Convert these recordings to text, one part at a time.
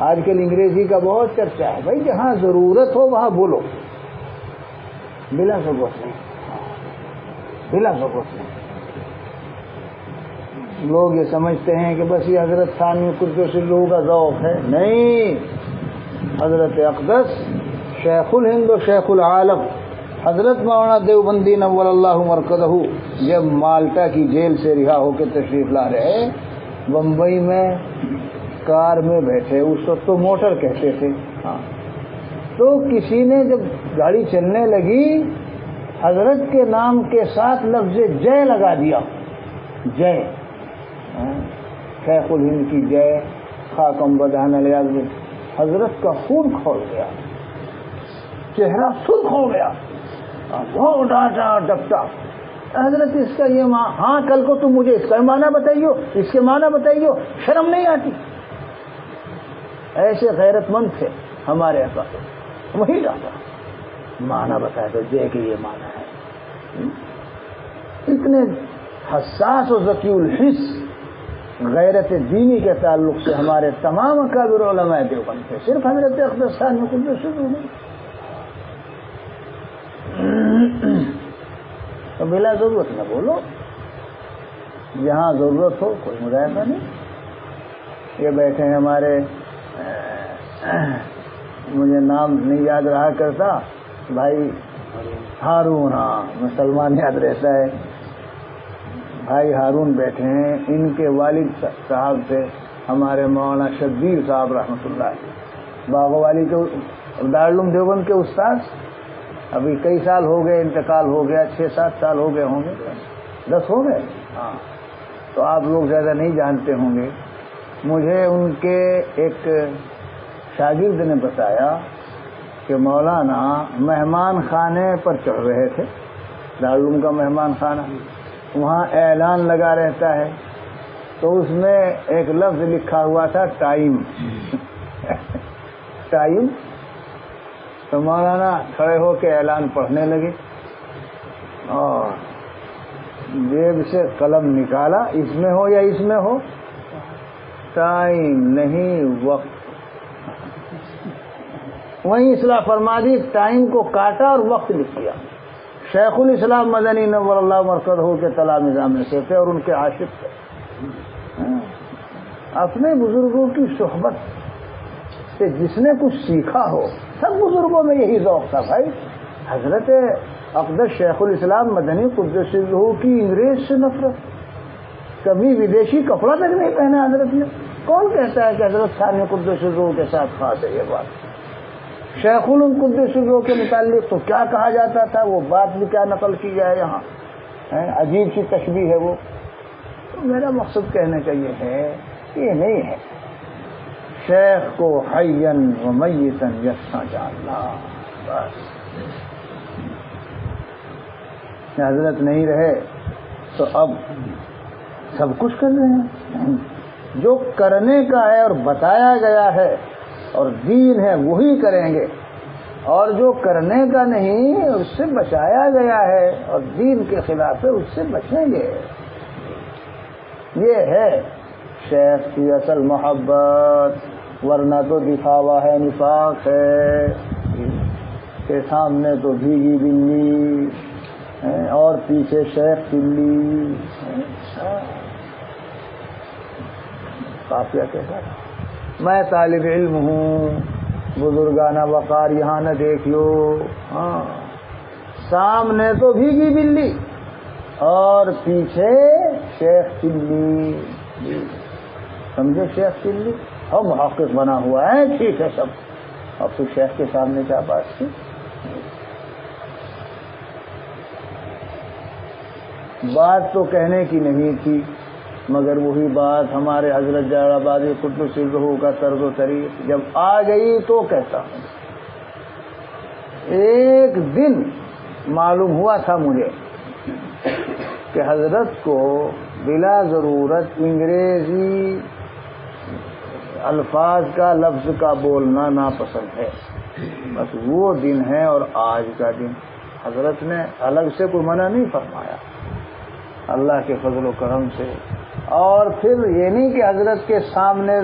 آج کل انگریزی کا بہت چرچا ہے، بھائی جہاں ضرورت ہو وہاں بولو، بلا ضرورت نہیں، بلا ضرورت نہیں۔ لوگ یہ سمجھتے ہیں کہ بس یہ حضرت ثانوی قدس سرہ کا ذوق ہے، نہیں، حضرت اقدس شیخ الہند و شیخ العالم حضرت مولانا دیوبندی نور اللہ مرکزہ جب مالٹا کی جیل سے رہا ہو کے تشریف لا رہے، بمبئی میں کار میں بیٹھے، اس وقت تو موٹر کہتے تھے، تو کسی نے جب گاڑی چلنے لگی حضرت کے نام کے ساتھ لفظ جے لگا دیا، جے، شیخ الہند کی جے، خاکم بدہن الیاز، حضرت کا خون کھول گیا، چہرہ سرخ ہو گیا، بہت ڈانٹا ڈپٹا، حضرت اس کا یہ ہاں کل کو تم مجھے اس کا معنی بتائیو، اس کے معنی بتائیو، شرم نہیں آتی؟ ایسے غیرت مند تھے ہمارے آقا، وہی ڈانٹا، معنی بتایا تو جے کہ یہ معنی ہے۔ اتنے حساس و ذکی الحس غیرت دینی کے تعلق سے ہمارے تمام اکابر علماء دیوبند تھے، صرف حضرت اقدس ثانوی قدس سرہ نہیں۔ تو بلا ضرورت نہ بولو، جہاں ضرورت ہو کوئی مظاہرہ نہیں۔ یہ بیٹھے ہیں ہمارے، مجھے نام نہیں یاد رہا کرتا، بھائی ہارون، ہاں مسلمان یاد رہتا ہے، بھائی ہارون بیٹھے ہیں، ان کے والد صاحب تھے ہمارے مولانا شبیر صاحب رحمۃ اللہ، باغ والی کے دارالعلوم دیوبند کے استاد، ابھی کئی سال ہو گئے انتقال ہو گیا، 6-7 سال ہو گئے ہوں گے، 10 ہو گئے، ہاں، تو آپ لوگ زیادہ نہیں جانتے ہوں گے۔ مجھے ان کے ایک شاگرد نے بتایا کہ مولانا مہمان خانے پر چڑھ رہے تھے، دارالعلوم کا مہمان خانہ، وہاں اعلان لگا رہتا ہے، تو اس میں ایک لفظ لکھا ہوا تھا ٹائم، ٹائم، تو مولانا کھڑے ہو کے اعلان پڑھنے لگے اور جیب سے قلم نکالا، اس میں ہو یا اس میں ہو، ٹائم نہیں وقت، وہیں اصلاح فرما دی، ٹائم کو کاٹا اور وقت لکھ دیا۔ شیخ الاسلام مدنی نور اللہ مرکزہ کے تلامذہ میں سے تھے اور ان کے عاشق تھے۔ اپنے بزرگوں کی صحبت سے جس نے کچھ سیکھا ہو، سب بزرگوں میں یہی ذوق تھا بھائی۔ حضرت اقدس شیخ الاسلام مدنی قدس سرہ کی انگریز سے نفرت، کبھی ودیشی کپڑا تک نہیں پہنا حضرت نے۔ کون کہتا ہے کہ حضرت ثانوی قدس سرہ کے ساتھ خاص ہے یہ بات؟ شیخ الہند قدس سرہ کے متعلق تو کیا کہا جاتا تھا، وہ بات بھی کیا نقل کی جائے یہاں، عجیب سی تشبیہ ہے وہ۔ تو میرا مقصد کہنے کا یہ ہے کہ یہ نہیں ہے، شیخ کو حیًّا و میتًا یکساں جاننا، بس۔ حضرت نہیں رہے تو اب سب کچھ کر رہے ہیں، جو کرنے کا ہے اور بتایا گیا ہے اور دین ہے وہی کریں گے، اور جو کرنے کا نہیں اس سے بچایا گیا ہے اور دین کے خلاف ہے اس سے بچیں گے۔ یہ ہے شیخ کی اصل محبت، ورنہ تو دکھاوا ہے، نفاق ہے کہ سامنے تو بھیگی بلی اور پیچھے شیخ بلی۔ قافیہ کیسا تھا؟ میں طالب علم ہوں، بزرگانہ وقار یہاں نہ دیکھیو، ہاں، سامنے تو بھیگی بلی اور پیچھے شیخ چلی، سمجھے؟ شیخ چلی اور محقق بنا ہوا ہے، ٹھیک ہے سب، اب تو شیخ کے سامنے کیا بات تھی؟ بات تو کہنے کی نہیں تھی، مگر وہی بات ہمارے حضرت جلال آبادی قدس سرہ کا طرز و طریق جب آ گئی تو کہتا ہوں۔ ایک دن معلوم ہوا تھا مجھے کہ حضرت کو بلا ضرورت انگریزی الفاظ کا، لفظ کا بولنا ناپسند ہے، بس وہ دن ہے اور آج کا دن۔ حضرت نے الگ سے کوئی منع نہیں فرمایا، اللہ کے فضل و کرم سے۔ اور پھر یہ نہیں کہ حضرت کے سامنے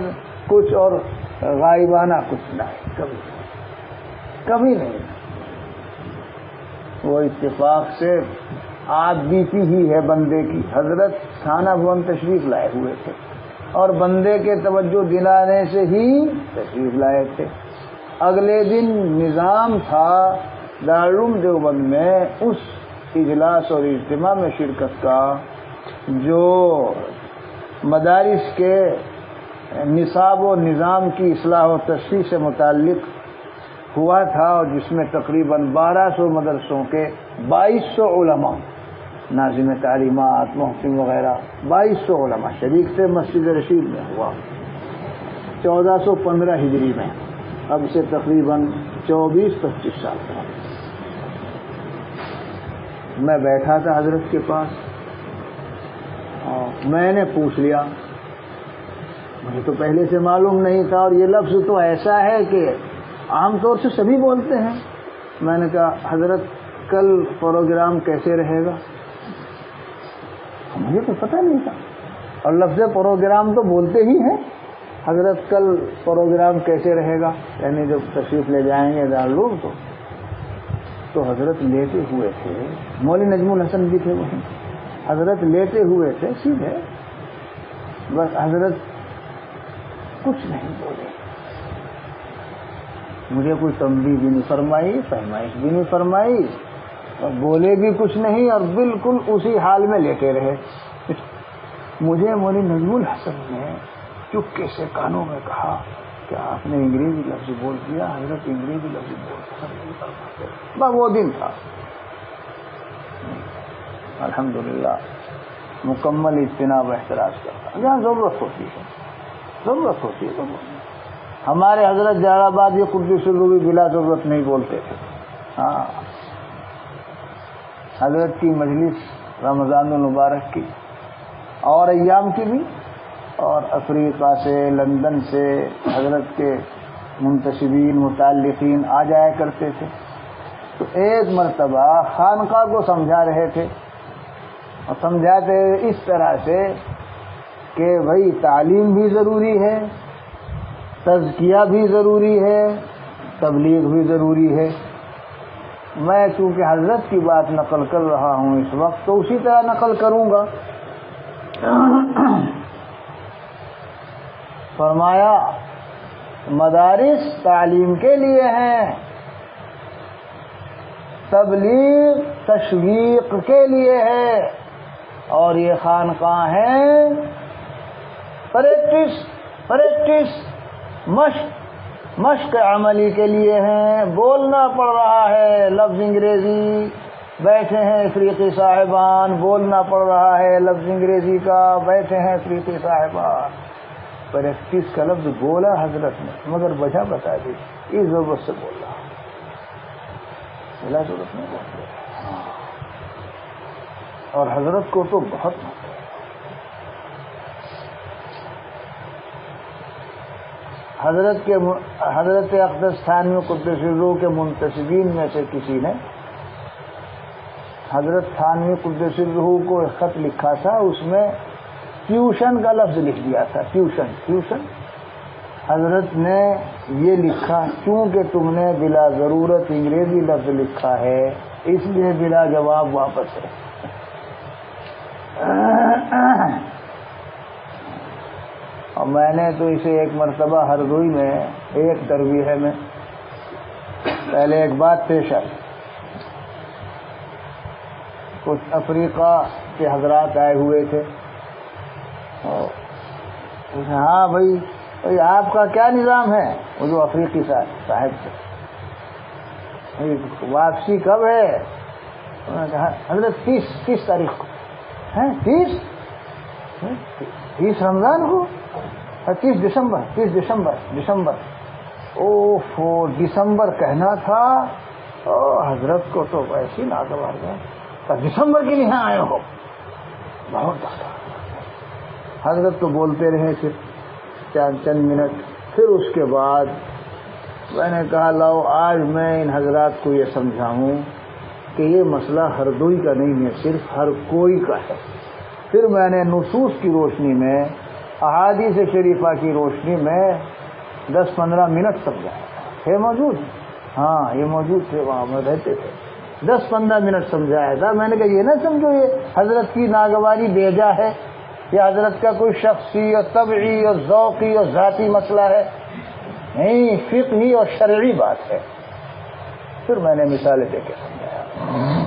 کچھ اور غائبانہ کچھ نہیں، کبھی کبھی نہیں۔ وہ اتفاق سے آپ بیتی ہی ہے بندے کی، حضرت تھانہ بھون تشریف لائے ہوئے تھے اور بندے کے توجہ دلانے سے ہی تشریف لائے تھے۔ اگلے دن نظام تھا دارالعلوم دیوبند میں اس اجلاس اور اجتماع میں شرکت کا جو مدارس کے نصاب و نظام کی اصلاح و تصحیح سے متعلق ہوا تھا، اور جس میں تقریباً 1200 مدرسوں کے 2200 علماء، ناظم تعلیمات، محسن وغیرہ 2200 علماء شریک تھے۔ مسجد رشید میں ہوا 1415 ہجری میں، اب سے تقریباً 24-25 سال پہلے۔ میں بیٹھا تھا حضرت کے پاس، میں نے پوچھ لیا، مجھے تو پہلے سے معلوم نہیں تھا، اور یہ لفظ تو ایسا ہے کہ عام طور سے سبھی بولتے ہیں۔ میں نے کہا حضرت کل پروگرام کیسے رہے گا؟ مجھے تو پتہ نہیں تھا، اور لفظ پروگرام تو بولتے ہی ہیں۔ حضرت کل پروگرام کیسے رہے گا، یعنی جب تشریف لے جائیں گے دارالعلوم تو حضرت لیتے ہوئے تھے، مولوی نجم الحسن بھی تھے وہیں، حضرت لیتے ہوئے تھے سیدھے، بس حضرت کچھ نہیں بولے، مجھے کوئی تنبیہ بھی نہیں فرمائی، فرمائش بھی نہیں فرمائی، اور بولے بھی کچھ نہیں، اور بالکل اسی حال میں لیٹے رہے۔ مجھے مولوی نجم الحسن نے چپکے سے کانوں میں کہا کہ آپ نے انگریزی لفظ بول دیا، حضرت انگریزی لفظ بول، وہ دن تھا۔ الحمدللہ مکمل اجتناب و احتراز کرتا، جہاں ضرورت ہوتی ہے تو ہمارے حضرت جلال آباد یہ قدس الروح بلا ضرورت نہیں بولتے تھے۔ ہاں، حضرت کی مجلس رمضان المبارک کی اور ایام کی بھی، اور افریقہ سے، لندن سے حضرت کے منتسبین متعلقین آ جایا کرتے تھے۔ تو ایک مرتبہ خانقاہ کو سمجھا رہے تھے، اور سمجھاتے اس طرح سے کہ بھائی تعلیم بھی ضروری ہے، تزکیہ بھی ضروری ہے، تبلیغ بھی ضروری ہے۔ میں چونکہ حضرت کی بات نقل کر رہا ہوں اس وقت، تو اسی طرح نقل کروں گا۔ فرمایا مدارس تعلیم کے لیے ہیں، تبلیغ تشویق کے لیے ہے، اور یہ خانقاہ ہیں پریکٹس مشق عملی کے لیے ہیں۔ بولنا پڑ رہا ہے لفظ انگریزی، بیٹھے ہیں افریقی صاحبان، بولنا پڑ رہا ہے لفظ انگریزی کا، بیٹھے ہیں افریقی صاحبان۔ پریکٹس کا لفظ بولا حضرت نے، مگر وجہ بتا دی، اس ضرورت سے بول رہا، بلا ضرورت نہیں بول رہا۔ اور حضرت کو تو بہت حضرت اقدس تھانوی قدس الروح کے منتسبین میں سے کسی نے حضرت تھانوی قدس الروح کو ایک خط لکھا تھا، اس میں ٹیوشن کا لفظ لکھ دیا تھا، ٹیوشن۔ حضرت نے یہ لکھا، چونکہ تم نے بلا ضرورت انگریزی لفظ لکھا ہے اس لیے بلا جواب واپس ہے۔ اور میں نے تو اسے ایک مرتبہ ہردوئی میں ایک تربیہ میں پہلے ایک بات پیش آئی، کچھ افریقہ کے حضرات آئے ہوئے تھے، ہاں بھائی آپ کا کیا نظام ہے؟ وہ جو افریقی صاحب سے، واپسی کب ہے؟ انہوں نے کہا حضرت 30 تاریخ کو ہیں، 30 رمضان کو، 30 دسمبر۔ اوفو، دسمبر کہنا تھا، حضرت کو تو ایسی ناگوار گئے، دسمبر کے لیے آئے ہو، بہت زیادہ۔ حضرت تو بولتے رہے صرف چند منٹ، پھر اس کے بعد میں نے کہا لاؤ آج میں ان حضرات کو یہ سمجھاؤں کہ یہ مسئلہ ہردوئی کا نہیں ہے، صرف ہر کوئی کا ہے۔ پھر میں نے نصوص کی روشنی میں، احادیث شریفہ کی روشنی میں 10-15 منٹ سمجھایا تھا، موجود، ہاں یہ موجود تھے، وہاں میں رہتے تھے، 10-15 منٹ سمجھایا تھا۔ میں نے کہا یہ نہ سمجھو یہ حضرت کی ناگواری بیجا ہے، یہ حضرت کا کوئی شخصی اور طبعی اور ذوقی اور ذاتی مسئلہ ہے، نہیں، فقہی اور شرعی بات ہے۔ پھر میں نے مثالیں دے کے سمجھایا۔